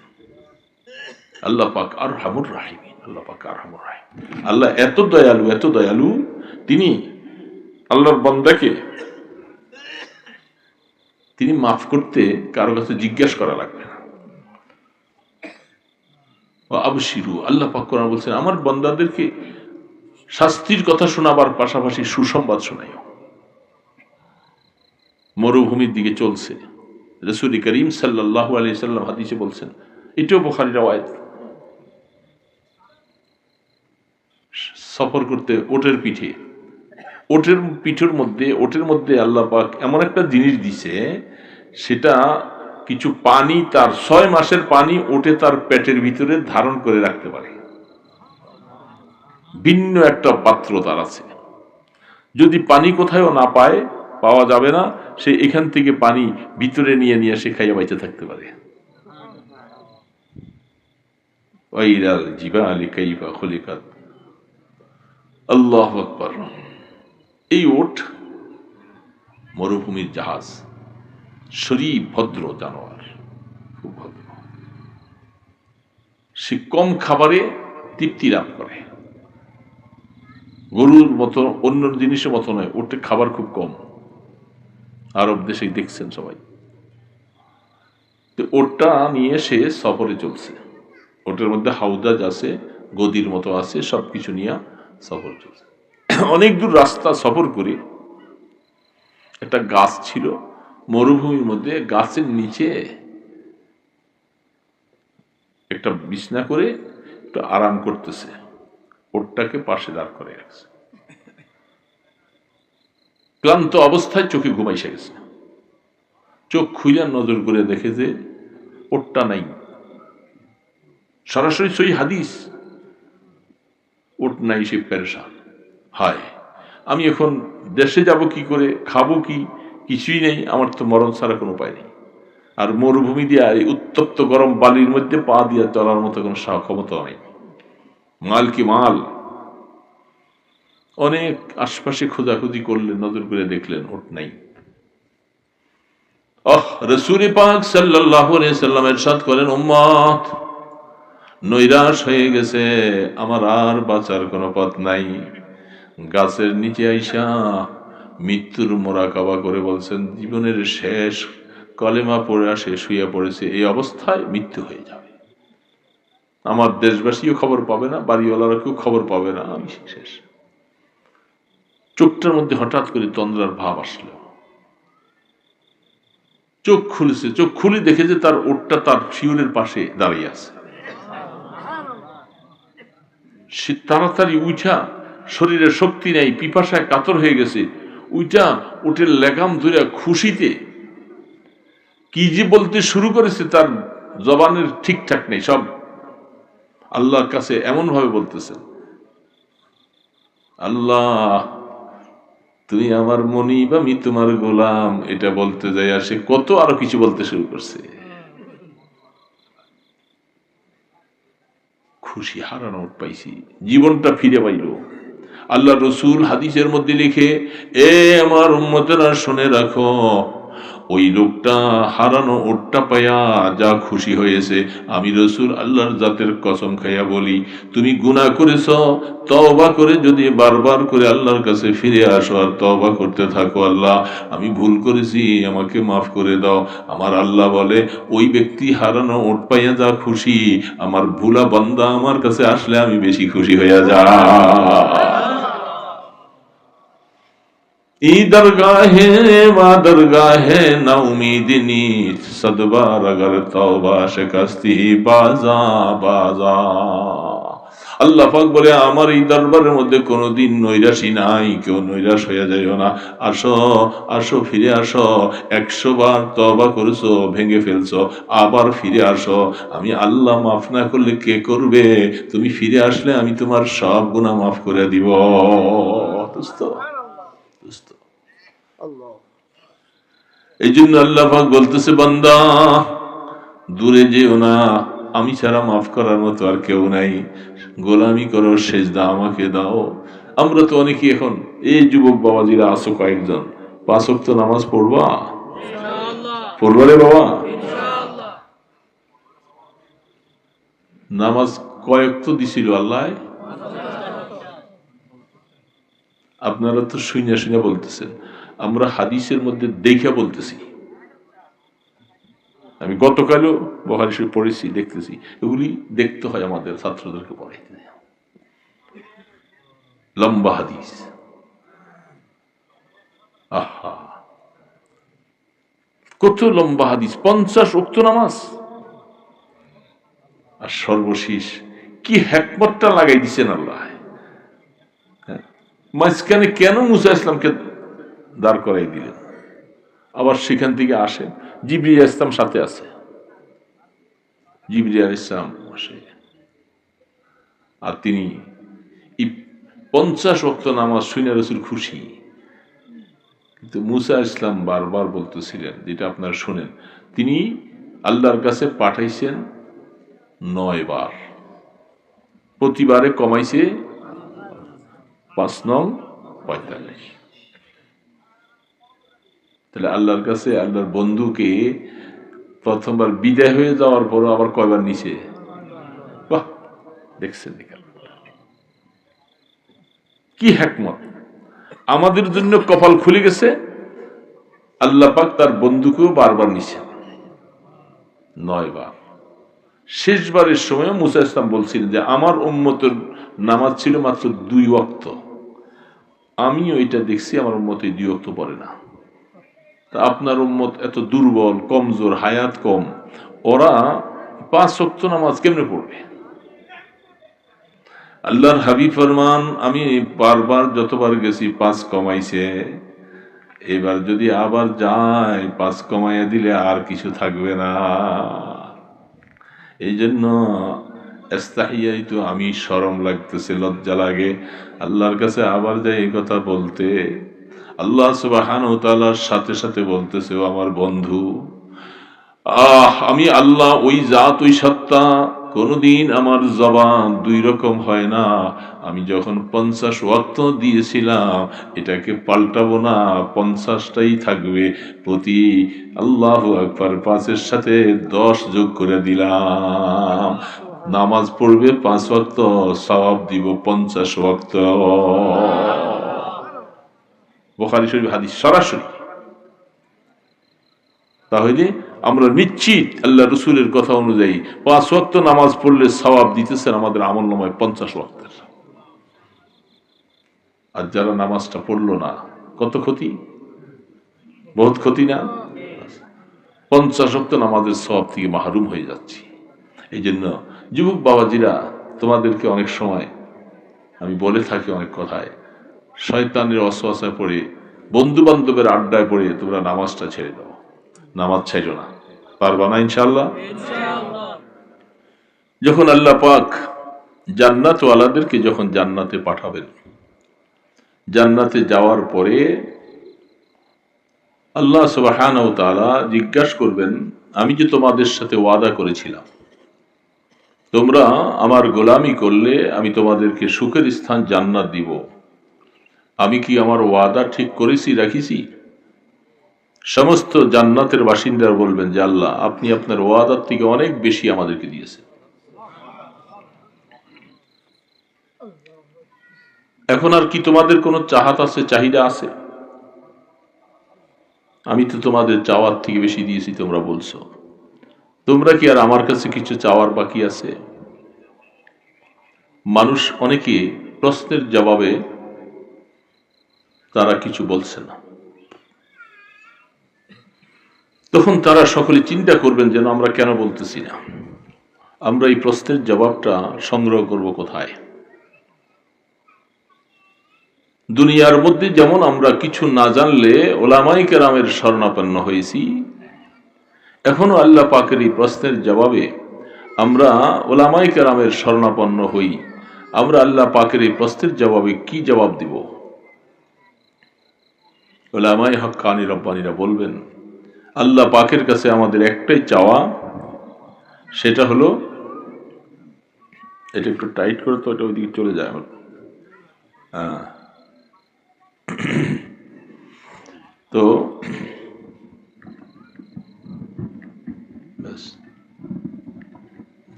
Speaker 1: আল্লাহ পাক আরহামুর রাহিমিন, আল্লাহ পাক আরহামুর রাহিম। আল্লাহ এত দয়ালু, এত দয়ালু, তিনি আল্লাহর বান্দাকে তিনি মাফ করতে কারো কাছে জিজ্ঞাসা করা লাগবে না। আবশিরু, আল্লাহ পাক কোরআনে বলছেন আমার বান্দাদেরকে শাস্তির কথা শোনাবার পাশাপাশি সুসংবাদ শোনাইও। মরুভূমির দিকে চলছে, রাসূল করিম সাল্লাল্লাহু আলাইহি সাল্লাম হাদিসে বলছেন, এটাও বুখারীর রওয়ায়াত, সফর করতে ওটের পিঠে, ওটের পিঠের মধ্যে, ওটের মধ্যে আল্লাহ পাক এমন একটা জিনিস দিছে, সেটা কিছু পানি, তার 6 মাসের পানি ওটে তার পেটের ভিতরে ধারণ করে রাখতে পারে। ভিন্ন একটা পাত্র তার আছে, যদি পানি কোথাও না পায়, পাওয়া যাবে না, সে এখান থেকে পানি ভিতরে নিয়ে নিয়ে সে খাইয়া বাইচে থাকতে পারে। ওয়াইলাল জিবালি কাইফা খুলিকাত, আল্লাহু আকবার। এই ওট মরুভূমির জাহাজ, শরীফ ভদ্র জানোয়ার, খুব ভদ্র, সে কম খাবারে তৃপ্তি লাভ করে, গরুর মতো অন্য জিনিসের মতো নয়, ওটে খাবার খুব কম। আরব দেশে দেখছেন সবাই, ওটটা নিয়ে সে সফরে চলছে, ওটার মধ্যে হাউদাজ আছে, গদির মতো আছে, সবকিছু নিয়ে সফর চলছে। অনেক দূর রাস্তা সফর করে একটা গাছ ছিল মরুভূমির মধ্যে, গাছের নিচে একটা বিছনা করে একটু আরাম করতেছে, ওটটাকে পাশে দাঁড় করে রাখছে। ক্লান্ত অবস্থায় চোখে ঘুম এসে গেছে, চোখ খুলে নজর করে দেখে যে ওটটা নাই। সরাসরি সই হাদিস, ওট নাই, সে পেরেশান, হায় আমি এখন দেশে যাব কি করে, খাবো কি, কিছুই নেই, আমার তো মরণ ছাড়া কোনো উপায় নেই। আর মরুভূমি দিয়ে উত্তপ্ত গরম বালির মধ্যে পা দিয়ে চলার মতো কোনো ক্ষমতা নেই, মাল কি মাল। অনেক আশপাশে খোঁজাখুঁজি করলেন, নজর করে দেখলেন ওট নাই। রাসূল পাক সাল্লাল্লাহু আলাইহি সাল্লাম ইরশাদ করেন, উম্মত নৈরাশ হয়ে গেছে, আমার আর বাঁচার কোনো পথ নাই। গাছের নিচে আইসা মৃত্যুর মোরাকাবা করে বলছেন, জীবনের শেষ কলেমা পড়ে আসে, শুয়ে পড়েছে, এই অবস্থায় মৃত্যু হয়ে যাবে, আমার দেশবাসীও খবর পাবে না, বাড়িওয়ালারা কেউ খবর পাবে না, আমি শেষ। চোখটার মধ্যে হঠাৎ করে তন্দ্রার ভাব আসলো, চোখ খুলেছে, চোখ খুলে দেখে যে তার ওটটা তার শিউরের পাশে দাঁড়িয়ে আছে। সে তাড়াতাড়ি উঠা, শরীরে শক্তি নেই, পিপাসায় কাতর হয়ে গেছে, উইটা ওটের লেগাম ধরে খুশিতে কি যে বলতে শুরু করেছে, তার জবানের ঠিকঠাক নেই, সব আল্লাহর কাছে এমন ভাবে বলতেছে, আল্লাহ তুমি আমার মনিব, আমি তোমার গোলাম, এটা বলতে যাই সে কত আরো কিছু বলতে শুরু করছে। খুশি, হারানো ওট পাইছি, জীবনটা ফিরে পাইল। আল্লাহ রসুল হাদিসের মধ্যে লিখে, এ আমার উম্মতেরা শুনে রাখো, ওই লোকটা হারানো ওটটা পাইয়া যা খুশি হয়েছে, আমি রসুল আল্লাহর জাতের কসম খাইয়া বলি, তুমি গুনাহ করেছ, তওবা করে যদি বারবার করে আল্লাহর কাছে ফিরে আসো আর তওবা করতে থাকো, আল্লাহ আমি ভুল করেছি, আমাকে মাফ করে দাও, আমার আল্লাহ বলে ওই ব্যক্তি হারানো ওট পাইয়া যা খুশি, আমার ভুলা বান্দা আমার কাছে আসলে আমি বেশি খুশি হইয়া যা। ই দরগাহে বা দরগাহে না উম্মীদি নীত, সদবার अगर তওবা শিকস্তি বাজা বাজা। আল্লাহ পাক বলে আমার এই দরবারের মধ্যে কোনোদিন নৈরাশী নাই, কেউ নৈরাশ হয়ে যাইও না, আসো আসো ফিরে আসো, 100 বার তওবা করেছো, ভেঙে ফেলছো, আবার ফিরে আসো, আমি আল্লাহ মাফ না করলে কে করবে, তুমি ফিরে আসলে আমি তোমার সব গুনাহ মাফ করে দিব। দোস্ত, এই জন্য আল্লাহ পাক বলতেছে, বান্দা দূরে যেও না, আমি ছাড়া মাফ করার মতো আর কেউ নাই, গোলামি করো, সেজদা আমাকে দাও। আমরা তো অনেকেই এখন, এই যুবক বাবাজিরা আছো কয়েকজন, 5 ওয়াক্ত নামাজ পড়বা? পড়বা রে বাবা? নামাজ কয় ওয়াক্ত দিছিল আল্লাহ? আপনারা তো শুনে শুনে বলতেছেন, আমরা হাদিসের মধ্যে দেখে বলতেছি। আমি গতকালও বুখারী শরীফ পড়েছি, দেখতেছি, এগুলি দেখতে হয় আমাদের ছাত্রদেরকে পড়াইতে। লম্বা হাদিস, আহা কত লম্বা হাদিস, 50 ওয়াক্ত নামাজ। আর সর্বশেষ কি হিকমতটা লাগাই দিছেন আল্লাহ, মাঝখানে কেন মুসা ইসলামকে দাঁড় করাই দিলেন, আবার সেখান থেকে আসে জিবরিল ইসলাম সাথে আছে, জিবরিল ইসলাম আসে, আর তিনি 50 ওয়াক্ত নামাজ শুনে রাসূল খুশি। কিন্তু মুসা ইসলাম বারবার বলতেছিলেন, যেটা আপনারা শুনেন, তিনি আল্লাহর কাছে পাঠাইছেন 9 বার, প্রতিবারে কমাইছে 5 নং 45। তাহলে আল্লাহর কাছে আল্লাহর বন্ধুকে প্রথমবার বিদায় হয়ে যাওয়ার পর আবার কয়বার নিছে? বাহ, দেখছেন কি হিকমত! আমাদের জন্য কপাল খুলে গেছে, আল্লাহ পাক তার বন্ধুকেও বারবার নিছে 9 বার। শেষবারের সময় মুসা ইসলাম বলছিলেন যে আমার উম্মতের নামাজ ছিল মাত্র 2 ওয়াক্ত, আমি ওইটা দেখছি আমার উম্মত 2 ওয়াক্ত পড়ে না। তা আপনার উম্মত এত দুর্বল, কমজোর, হায়াত কম, ওরা 5 ওয়াক্ত নামাজ কেমনে পড়বে? আল্লাহর হাবিব ফরমান, আমি বারবার যতবার গেছি 5 কমাইছে, এবার যদি আবার যায় 5 কমাইয়া দিলে আর কিছু থাকবে না। এই জন্য ইস্তাহিয়াইতু, আমি শরম লাগতেছে, লজ্জা লাগে আল্লাহর কাছে আবার যাই এই কথা বলতে। আল্লাহ সুবহানাহু ওয়া তাআলার সাথে সাথে বলতেছে, ও আমার বন্ধু, আমি আল্লাহ ওই জাত, ওই সত্তা, কোনদিন আমার জবান 2 রকম হয় না। আমি যখন 50 ওয়াক্ত দিয়েছিলাম, এটাকে পাল্টাবো না, 50টাই থাকবে, প্রতি আল্লাহু আকবার 5-এর সাথে 10 যোগ করে দিলাম। নামাজ পড়বে 5 ওয়াক্ত, সওয়াব দিব 50 ওয়াক্ত। বুখারী শরীফ হাদিস সরাসরি। তাহলে আমরা নিশ্চিত আল্লাহ রসুলের কথা অনুযায়ী 5 ওয়াক্ত নামাজ পড়লে সওয়াব দিতেছেন আমাদের আমলনামায় 50 ওয়াক্তের। আর যারা নামাজটা পড়লো না, কত ক্ষতি, বহুত ক্ষতি না? 50 ওয়াক্ত নামাজের সওয়াব থেকে মাহরুম হয়ে যাচ্ছি। এই জন্য যুবক বাবাজিরা, তোমাদেরকে অনেক সময় আমি বলে থাকি অনেক কথায়, শয়তানের ওয়াসওয়াসায় পড়ে, বন্ধু বান্ধবের আড্ডায় পড়ে তোমরা নামাজটা ছেড়ে দাও। নামাজ ছাইরো না, পারবা না ইনশাআল্লাহ। যখন আল্লাহ পাক জান্নাতওয়ালাদেরকে যখন জান্নাতে পাঠাবেন, জান্নাতে যাওয়ার পরে আল্লাহ সুবহানাহু ওয়া তাআলা জিজ্ঞাসা করবেন, আমি যে তোমাদের সাথে ওয়াদা করেছিলাম তোমরা আমার গোলামি করলে আমি তোমাদেরকে সুখের স্থান জান্নাত দিব, আমি কি আমার ওয়াদা ঠিক করেছি, রাখিছি? সমস্ত জান্নাতের বাসিন্দারা বলবেন যে আল্লাহ, আপনি আপনার ওয়াদার থেকে অনেক বেশি আমাদেরকে দিয়েছেন। এখন আর কি তোমাদের কোনো চাহাত আছে, চাহিদা আছে? আমি তো তোমাদের চাওয়ার থেকে বেশি দিয়েছি, তোমরা বলছো। তোমরা কি আর আমার কাছে কিছু চাওয়ার বাকি আছে? মানুষ অনেকে প্রশ্নের জবাবে তারা কিছু বলছে না। তখন তারা সকলে চিন্তা করবেন যেন আমরা কেন বলতেছি না, আমরা এই প্রশ্নের জবাবটা সংগ্রহ করব কোথায়? দুনিয়ার মধ্যে যেমন আমরা কিছু না জানলে ওলামায়ে কেরামের শরণাপন্ন হয়েছি, এখনো আল্লাহ পাকের এই প্রশ্নের জবাবে আমরা ওলামায়ে কেরামের শরণাপন্ন হই। আমরা আল্লাহ পাকের এই প্রশ্নের জবাবে কি জবাব দিব? ওলামায়ে হক্কানি রব্বানিরা বলবেন, আল্লাহ পাকের কাছে আমাদের একটাই চাওয়া, সেটা হলো, এটা একটু টাইট করে তো এটা ওইদিকে চলে যায় আমার। হ্যাঁ, তো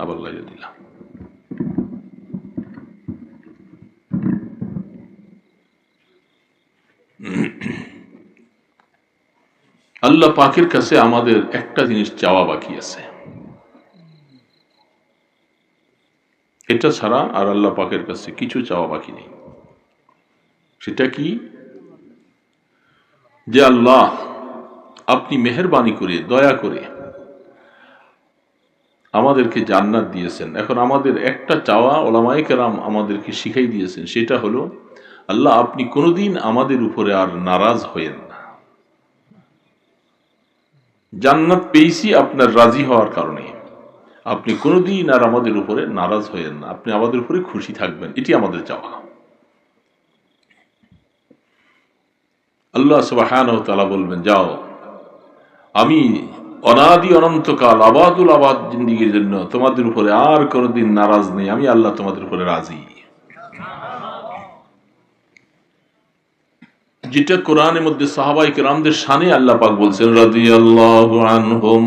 Speaker 1: আবার লাগিয়ে দিলাম। আল্লাহ পাকের কাছে আমাদের একটা জিনিস চাওয়া বাকি আছে, এটা ছাড়া আর আল্লাহ পাকের কাছে কিছু চাওয়া বাকি নেই। সেটা কি? যে আল্লাহ, আপনি মেহেরবানি করে, দয়া করে আমাদেরকে জান্নাত দিয়েছেন। এখন আমাদের একটা চাওয়া ওলামায়ে কেরাম আমাদেরকে শিখাই দিয়েছেন, সেটা হলো, আল্লাহ আপনি কোনোদিন আমাদের উপরে আর নারাজ হয়েন না। জান্নাত পেয়েছি আপনার রাজি হওয়ার কারণে, আপনি কোনোদিন আর আমাদের উপরে নারাজ হয়েন না, আপনি আমাদের উপরে খুশি থাকবেন, এটি আমাদের চাওয়া। আল্লাহ সুবহানাহু ওয়া তাআলা বলবেন, যাও, আমি অনাদি অনন্তকাল আবাদুল আবাদ জিন্দেগীর জন্য তোমাদের উপরে আর কোনোদিন নারাজ নেই, আমি আল্লাহ তোমাদের উপরে রাজি। যেটা কোরআনের মধ্যে সাহাবায়ে কেরামদের শানে আল্লাহ পাক বলছেন, রাদিয়াল্লাহু আনহুম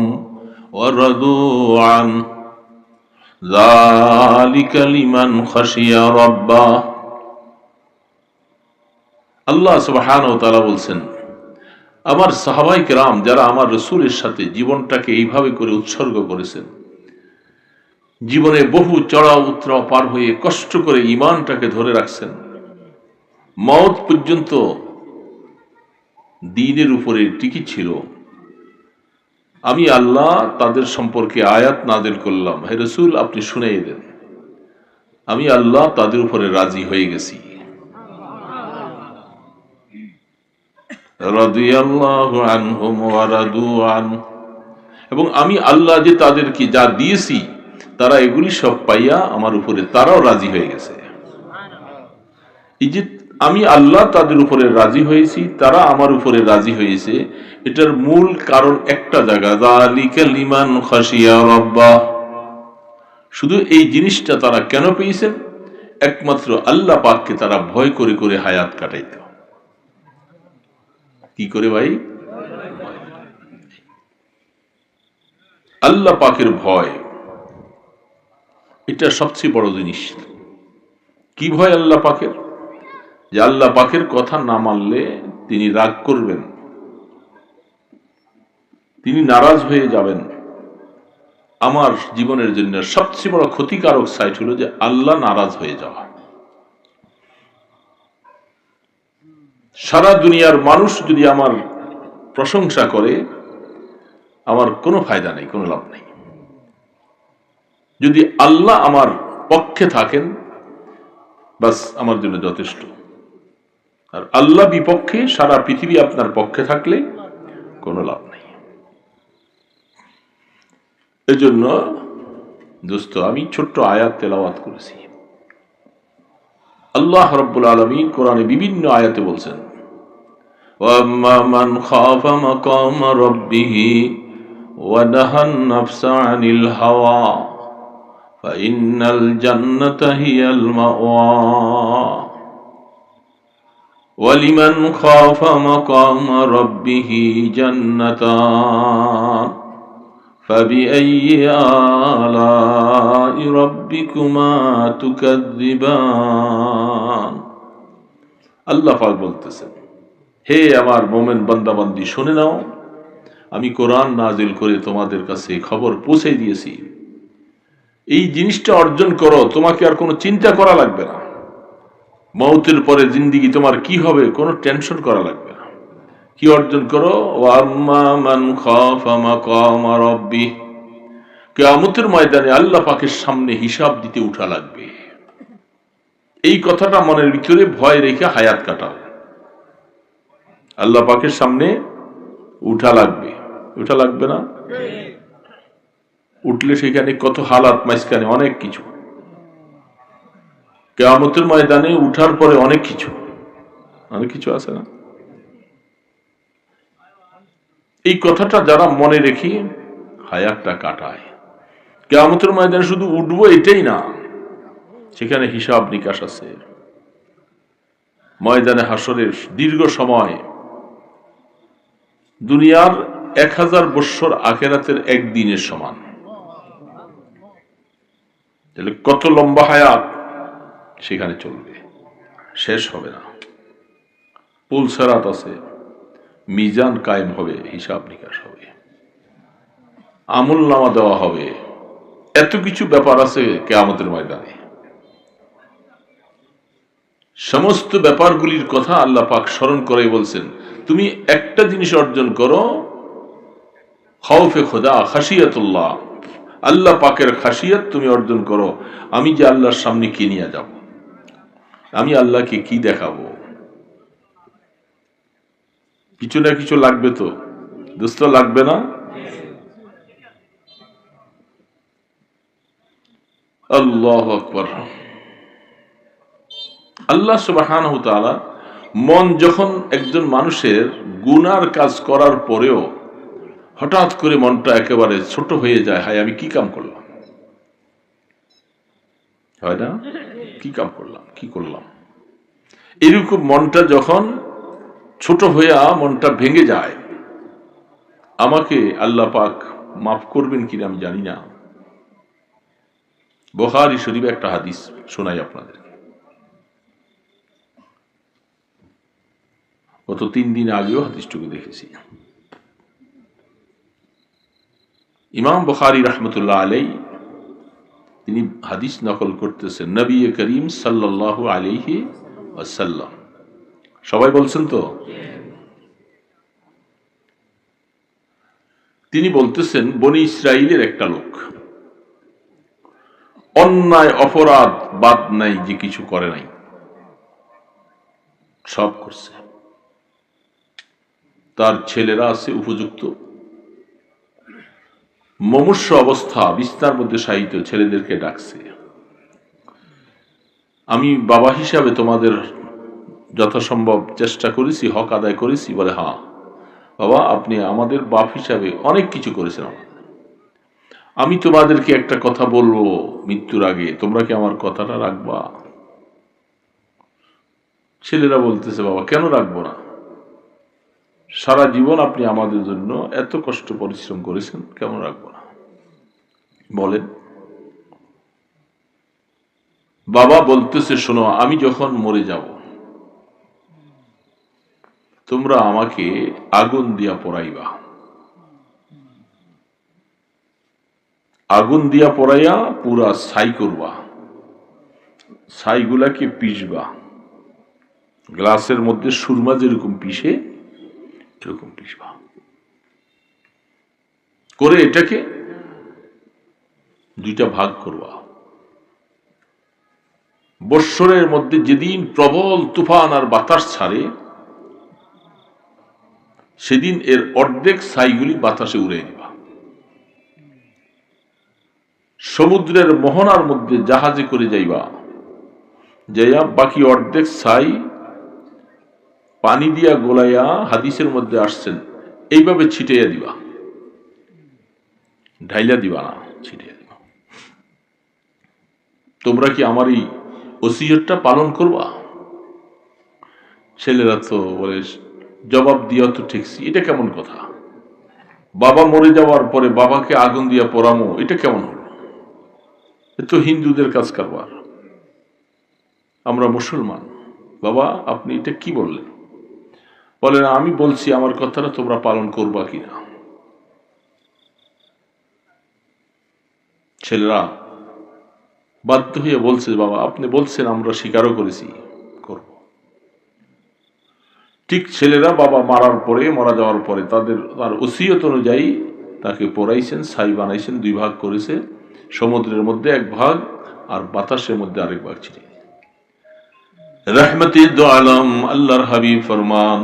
Speaker 1: ওয়া রাদু আন যালিকা লিমান খাশিয়া রাব্বাহ। আল্লাহ সুবহানাহু ওয়া তাআলা বলছেন, আমার সাহাবায়ে কেরাম যারা আমার রাসূলের সাথে জীবনটাকে এইভাবে করে উৎসর্গ করেছেন, জীবনে বহু চড়াও উতরাও পার হয়ে কষ্ট করে ঈমানটাকে ধরে রাখছেন, মওত পর্যন্ত দ্বীনের উপরে টিকে ছিল, আমি আল্লাহ তাদের সম্পর্কে আয়াত নাযিল করলাম, হে রাসূল আপনি শুনিয়ে দেন, আমি আল্লাহ তাদের উপরে রাজি হয়ে গেছি। রাদিয়াল্লাহু আনহুম ওয়া রাদু আন, এবং আমি আল্লাহ যে তাদেরকে যা দিয়েছি তারা এগুলি সব পাইয়া আমার উপরে তারাও রাজি হয়ে গেছে। এই যে আমি আল্লাহ তাদের উপরে রাজি হয়েছি, তারা আমার উপরে রাজি হয়েছে, এটার মূল কারণ একটা জায়গা, যালিকা লিমান খাশিয়া রাব্বাহ। শুধু এই জিনিসটা তারা কেন পেয়েছেন? একমাত্র আল্লাহ পাককে তারা ভয় করে করে হায়াত কাটাইত। কি করে ভাই? আল্লাহ পাকের ভয়, এটা সবচেয়ে বড় জিনিস। কি ভয় আল্লাহ পাকের? যে আল্লাহ পাকের কথা না মানলে তিনি রাগ করবেন, তিনি নারাজ হয়ে যাবেন। আমার জীবনের জন্য সবচেয়ে বড় ক্ষতিকারক সাইট হলো যে আল্লাহ নারাজ হয়ে যাওয়া। সারা দুনিয়ার মানুষ যদি আমার প্রশংসা করে, আমার কোনো ফায়দা নেই, কোনো লাভ নেই। যদি আল্লাহ আমার পক্ষে থাকেন, বাস আমার জন্য যথেষ্ট। আর আল্লাহ বিপক্ষে, সারা পৃথিবী আপনার পক্ষে থাকলে কোনো লাভ নেই। এজন্য দোস্ত, আমি ছোট্ট আয়াত তেলাওয়াত করেছি, আল্লাহ রাব্বুল আলামিন কোরআনে বিভিন্ন আয়াতে বলছেন, ওয়াম্মা মান খাফা মাকাম রাব্বিহি ওয়া নাহান নাফসা আনিল হাওয়া ফাইন্নাল জান্নাতা হিয়াল মাওয়া ওয়ালিমান খাফা মাকাম রাব্বিহি জান্নাতান ফাবিআইয়ি আলাই রাব্বিকুমা তুকাযযিবান। আল্লাহ পাক বলতেছেন, হে আমার মোমেন বান্দাবান্দি, শুনে নাও, আমি কোরআন নাজিল করে তোমাদের কাছে খবর পৌঁছে দিয়েছি। এই জিনিসটা অর্জন করো, তোমাকে আর কোনো চিন্তা করা লাগবে না। মওতের পরে জিন্দেগি তোমার কি হবে কোনো টেনশন করা লাগবে না। কি অর্জন করো? ওয়াম্মা মান খাফা মাকাম রাব্বিহ, কিয়ামতের ময়দানে আল্লাহ পাকের সামনে হিসাব দিতে উঠা লাগবে। এই কথাটা মনের ভিতরে ভয় রেখে হায়াত কাটাও। আল্লাহ পাকের সামনে উঠা লাগবে, উঠা লাগবে না? উঠলে সেখানে কত হালাত, মাঝখানে অনেক কিছু। কিয়ামতের ময়দানে উঠার পরে অনেক কিছু আছে না? এই কথাটা যারা মনে রেখে হায়াতটা কাটায়, কিয়ামতের ময়দানে শুধু উঠবো এটাই না, সেখানে হিসাব নিকাশ আছে। ময়দানে হাসরের দীর্ঘ সময়, দুনিয়ার 1000 বৎসর আখিরাতের একদিনের সমান। তাহলে কত লম্বা হায়াত সেখানে চলবে, শেষ হবে না। পুলসেরাত আছে, মিজান কায়েম হবে, হিসাব নিকাশ হবে, আমলনামা দেওয়া হবে, এত কিছু ব্যাপার আছে কিয়ামতের ময়দানে। সমস্ত ব্যাপারগুলির কথা আল্লাহ পাক স্মরণ করে বলছেন, তুমি একটা জিনিস অর্জন করো, খাউফে খোদা, খাশিয়াতুল্লাহ, আল্লাহ পাকের খাশিয়াত তুমি অর্জন করো। আমি যে আল্লাহর সামনে কি নিয়ে যাব, আমি আল্লাহকে কি দেখাবো? কিছু না কিছু লাগবে তো দোস্ত, লাগবে না? আল্লাহু আকবার। আল্লাহ সুবহানাহু ওয়া তাআলা মন যখন একজন মানুষের গুনার কাজ করার পরেও হঠাৎ করে মনটা একেবারে ছোট হয়ে যায়, হায় আমি কি কাম করলাম, হয় না? কি কাম করলাম, কি করলাম, এরকম মনটা যখন ছোট হইয়া মনটা ভেঙে যায়, আমাকে আল্লাহ পাক মাফ করবেন কিনা আমি জানি না। বুখারী শরীফে একটা হাদিস শোনাই আপনাদের। গত 3 দিন আগেও হাদিসটুকু দেখেছি। ইমাম বুখারী রাহমাতুল্লাহ আলাইহি তিনি হাদিস নকল করতেছেন, নবী করিম সাল্লাল্লাহু আলাইহি ওয়াসাল্লাম, সবাই বলছেন তো, তিনি বলতেছেন, বনি ইসরাইলের একটা লোক অন্যায় অপরাধ বাদ নাই যে কিছু করে নাই, সব করছে। তার ছেলেরা আছে উপযুক্ত, মুমূর্ষু অবস্থা, বিছানার মধ্যে শায়িত, ছেলেদেরকে ডাকছে, আমি বাবা হিসাবে তোমাদের যথাসম্ভব চেষ্টা করেছি, হক আদায় করেছি। বলে, হ্যাঁ বাবা, আপনি আমাদের বাপ হিসাবে অনেক কিছু করেছেন। আমি তোমাদেরকে একটা কথা বলবো মৃত্যুর আগে, তোমরা কি আমার কথাটা রাখবা? ছেলেরা বলতেছে, বাবা কেন রাখবো না, সারা জীবন আপনি আমাদের জন্য এত কষ্ট পরিশ্রম করেছেন, কেমন রাখবো না, বলেন। বাবা বলতেছে, শোনো, আমি যখন মরে যাব তোমরা আমাকে আগুন দিয়া পোড়াইবা, আগুন দিয়া পোড়াইয়া পুরা ছাই করবা, ছাইগুলাকে পিষবা, গ্লাসের মধ্যে সুরমা যেরকম পিষে এরকম পিষবা, করে এটাকে 2টা ভাগ করবা। বৎসরের মধ্যে যেদিন প্রবল তুফান আর বাতাস ছাড়ে, সেদিন এর অর্ধেক ছাইগুলি বাতাসে উড়ে দিবা। সমুদ্রের মোহনার মধ্যে জাহাজে করে যাইবা, যাইয়া বাকি অর্ধেক ছাই পানি দিয়া গোলাইয়া, হাদিসের মধ্যে আসছেন এইভাবে ছিটাইয়া দিবা, ঢাইলা দিবা না, ছিটাইয়া দিবা। তোমরা কি আমার এই ওসিয়তটা পালন করবা? ছেলেরা তো বলে জবাব দিয়া তো ঠিকছি, এটা কেমন কথা? বাবা মরে যাওয়ার পরে বাবাকে আগুন দিয়া পোড়ামো, এটা কেমন হলো? এ তো হিন্দুদের কাজ কারবার, আমরা মুসলমান। বাবা আপনি এটা কি বললেন? বলেন আমি বলছি আমার কথাটা তোমরা পালন করবা কিনা। ছেলেরা বাধ্য হয়ে বলছে বাবা আপনি বলছেন, আমরা স্বীকারও করেছি, করব। ঠিক ছেলেরা বাবা মারা যাওয়ার পরে তার ওসিয়ত অনুযায়ী তাকে পড়াইছেন, ছাই বানাইছেন, 2 ভাগ করেছে, সমুদ্রের মধ্যে 1 ভাগ আর বাতাসের মধ্যে আরেক ভাগ ছিল। রহমতের দো আলম আল্লাহর হাবিব ফরমান,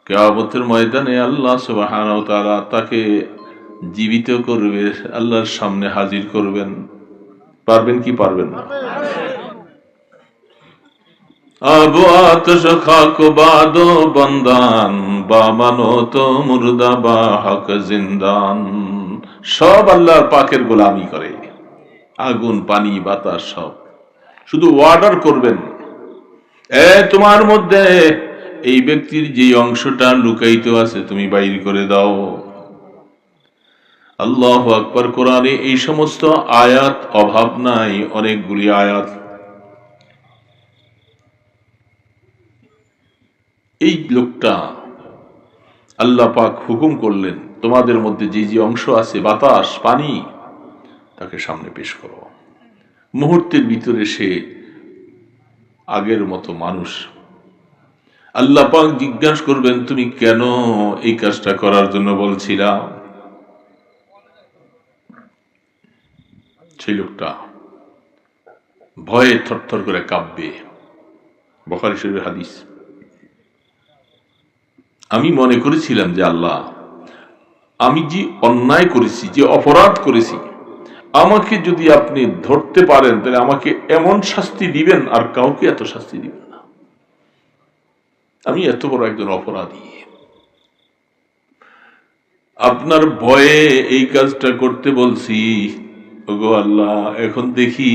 Speaker 1: কিয়ামতের ময়দানে আল্লাহ সুবহানাহু ওয়া তাআলা তাকে জীবিত করবে, আল্লাহর সামনে হাজির করবেন। পারবেন কি পারবেন না? আবু আতশ খাক বাদো বন্দান বা মানো তো মুর্দা বা হক জিন্দান, সব আল্লাহর পাকের গোলামি করে, আগুন পানি বাতাস সব। শুধু অর্ডার করবেন, তোমার মধ্যে এই ব্যক্তির যে অংশটা লুকায়িত আছে তুমি বাইর করে দাও। আল্লাহু আকবার। কোরআনে এই সমস্ত আয়াত অভাব নাই, অনেকগুলি আয়াত। এই লোকটা আল্লাহ পাক হুকুম করলেন তোমাদের মধ্যে যে যে অংশ আছে বাতাস পানি, তাকে সামনে পেশ করো। মুহূর্তের ভিতরে সে আগের মতো মানুষ। আল্লাহ পাক জিজ্ঞাসা করবেন তুমি কেন এই কাজটা করার জন্য বলছিলা? সেই লোকটা ভয়ে থরথর করে কাঁপবে। বুখারী শরীফের হাদিস। আমি মনে করেছিলাম যে আল্লাহ আমি যে অন্যায় করেছি, যে অপরাধ করেছি, আমাকে যদি আপনি ধরতে পারেন তাহলে আমাকে এমন শাস্তি দিবেন আর কাউকে এত শাস্তি দিবেন না। আমি এত বড় একজন অপরাধী, আপনার ভয়ে এই কাজটা করতে বলছি। ওগো আল্লাহ এখন দেখি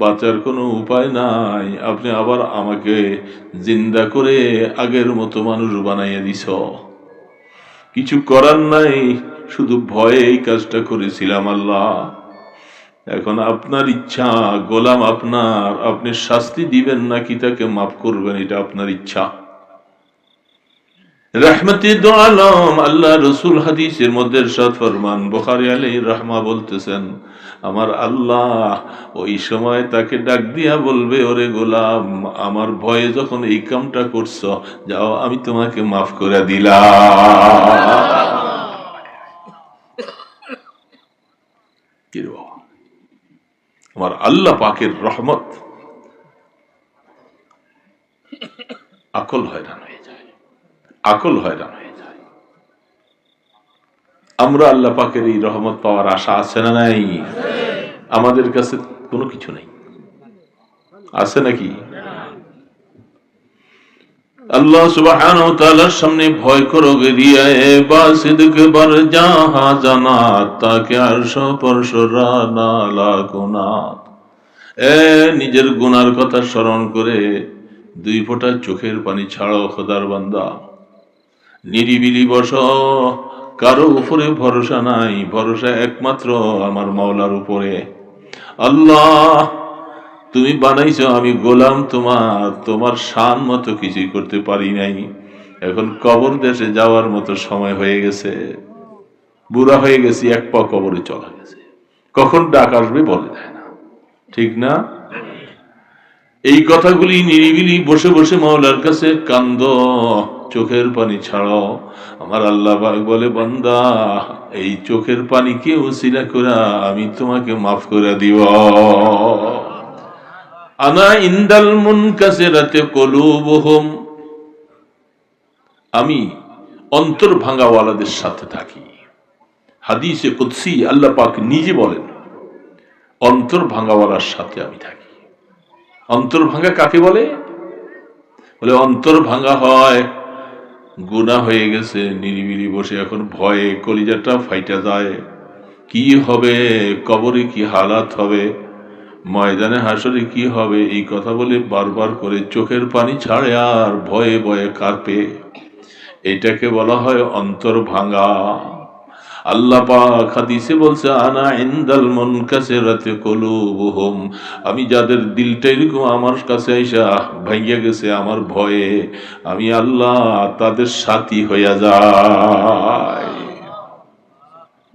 Speaker 1: বাঁচার কোনো উপায় নাই, আপনি আবার আমাকে জিন্দা করে আগের মতো মানুষ বানাইয়া দিছ। কিছু করার নাই, শুধু ভয়ে এই কাজটা করেছিলাম আল্লাহ। এখন আপনার ইচ্ছা, গোলাম আপনার, আপনি শাস্তি দিবেন নাকি তাকে মাফ করবেন, এটা আপনার ইচ্ছা। রহমতের দো আলম আল্লাহ রসুল হাদিসের মধ্যে ইরশাদ ফরমান, বুখারী আলাইহির রাহমা বলতেছেন, আমার আল্লাহ ওই সময় তাকে ডাক দিয়া বলবে, ওরে গোলাম আমার ভয়ে যখন এই কামটা করছো, যাও আমি তোমাকে মাফ করে দিলাম। আমার আল্লাহ পাকের রহমত, আকল হয়রান হয়ে যায়, আকল হয়রান হয়ে যায়। আমরা আল্লাহ পাকের এই রহমত পাওয়ার আশা আছে না নাই? আমাদের কাছে কোনো কিছু নেই, আছে নাকি? আল্লাহ সুবহানাহু ওয়া তাআলার সামনে ভয় করো গিয়ে বাসিদক বর জাহা জানাত তাকে আরশ পরশরা না লাগুনাত। নিজের গুনার কথা স্মরণ করে 2 ফোঁটা চোখের পানি ছাড়ো খোদার বান্দা। নিরিবিলি বসো, কারো উপরে ভরসা নাই, ভরসা একমাত্র আমার মাওলার উপরে। আল্লাহ তুমি বানাইছো, আমি গোলাম তোমার শান মতো কিছুই করতে পারি নাই। এখন কবর দেশে যাওয়ার মতো সময় হয়ে গেছে, বুড়া হয়ে গেছি, 1 পা কবরে চলা গেছে, কখন ডাক আসবে বলে দেয় না, ঠিক না? এই কথাগুলি নিরিবিলি বসে বসে মাওলার কাছে কান্দো, চোখের পানি ছাড়ো। আমার আল্লাহ পাক বলে, বান্দা এই চোখের পানিকে উসিলা করে আমি তোমাকে মাফ করে দিব। আনা ইনদাল মুনকাসিরাতি কুলুবুহুম, আমি অন্তর ভাঙাওয়ালাদের সাথে থাকি। হাদিসে কুদসি আল্লাহ পাক নিজে বলেন, অন্তর ভাঙাওয়ালার সাথে আমি থাকি। অন্তর ভাঙা কাকে বলে? বলে অন্তর ভাঙা হয়, গুনাহ হয়ে গেছে, নিরিবিলি বসে এখন ভয়ে কলিজাটা ফাইটা যায়, কি হবে, কবরে কি হালাত হবে, ময়দানে হাসরে কি হবে, এই কথা বলে বারবার করে চোখের পানি ছাড়ে আর ভয়ে ভয়ে কাঁপে। এটাকে বলা হয় অন্তর ভাঙা। আল্লাহ পাক হাদিসে বলছে, আনা ইনদাল মুনকাসিরাতি কুলুবুহুম, আমি যাদের দিলটা এরকম আমার কাছে আইসা ভাইয়া গেছে আমার ভয়ে, আমি আল্লাহ তাদের সাথী হইয়া যাই।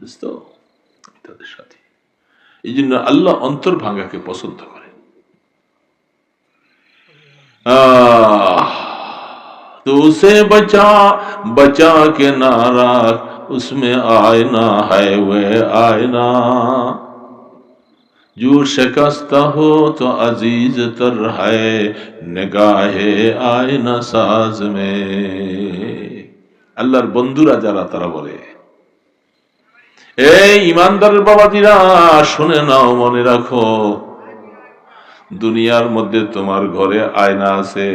Speaker 1: বুঝতো, তাদের সাথী। এই জন্য আল্লাহ অন্তর ভাঙাকে পছন্দ করে। तो उसे बचा बचा के ना रख, उसमें आईना है वह आईना, जो शिकस्ता हो तो अजीज तर है निगाहे आईना साज में। আল্লাহর বন্ধুরা যারা তারা বলে, এই ইমানদারের বাবাজিরা শুনে নাও, মনে রাখো, দুনিয়ার মধ্যে তোমার ঘরে আয়না আছে,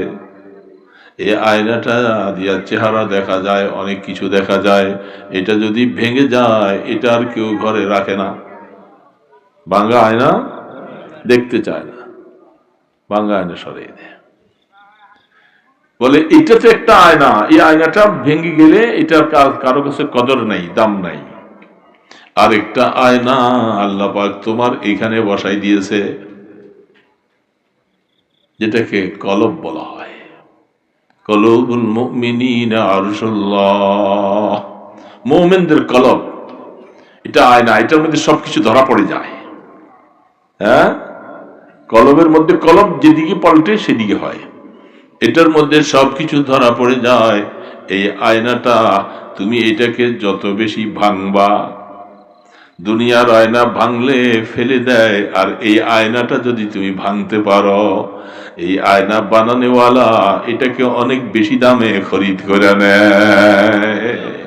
Speaker 1: এই আয়নাটা দিয়া চেহারা দেখা যায়, অনেক কিছু দেখা যায়, এটা যদি ভেঙে যায় এটা আর কেউ ঘরে রাখে না, ভাঙা আয়না দেখতে চায় না, ভাঙা আয়না সরিয়ে দেয়, বলে এটা তো একটা আয়না, এই আয়নাটা ভেঙে গেলে এটার কারো কাছে কদর নাই, দাম নাই। আর একটা আয়না আল্লাহ পাক তোমার এখানে বসাই দিয়েছে, যেটাকে কলব বলা হয়। কলবুল মুমিনিনা আরশুল্লাহ, মুমিনদের কলব, এটা আয়না, এটার মধ্যে সবকিছু ধরা পড়ে যায়। হ্যাঁ, কলবের মধ্যে কলব যেদিকে পাল্টে সেদিকে হয়, এটার মধ্যে সবকিছু ধরা পড়ে যায়। এই আয়নাটা তুমি এটাকে যত বেশি ভাঙবা, দুনিয়ার আয়না ভাঙলে ফেলে দেয়, আর এই আয়নাটা যদি তুমি ভাঙতে পারো, এই আয়না বানানোওয়ালা এটাকে অনেক বেশি দামে খরিদ করে নেয়।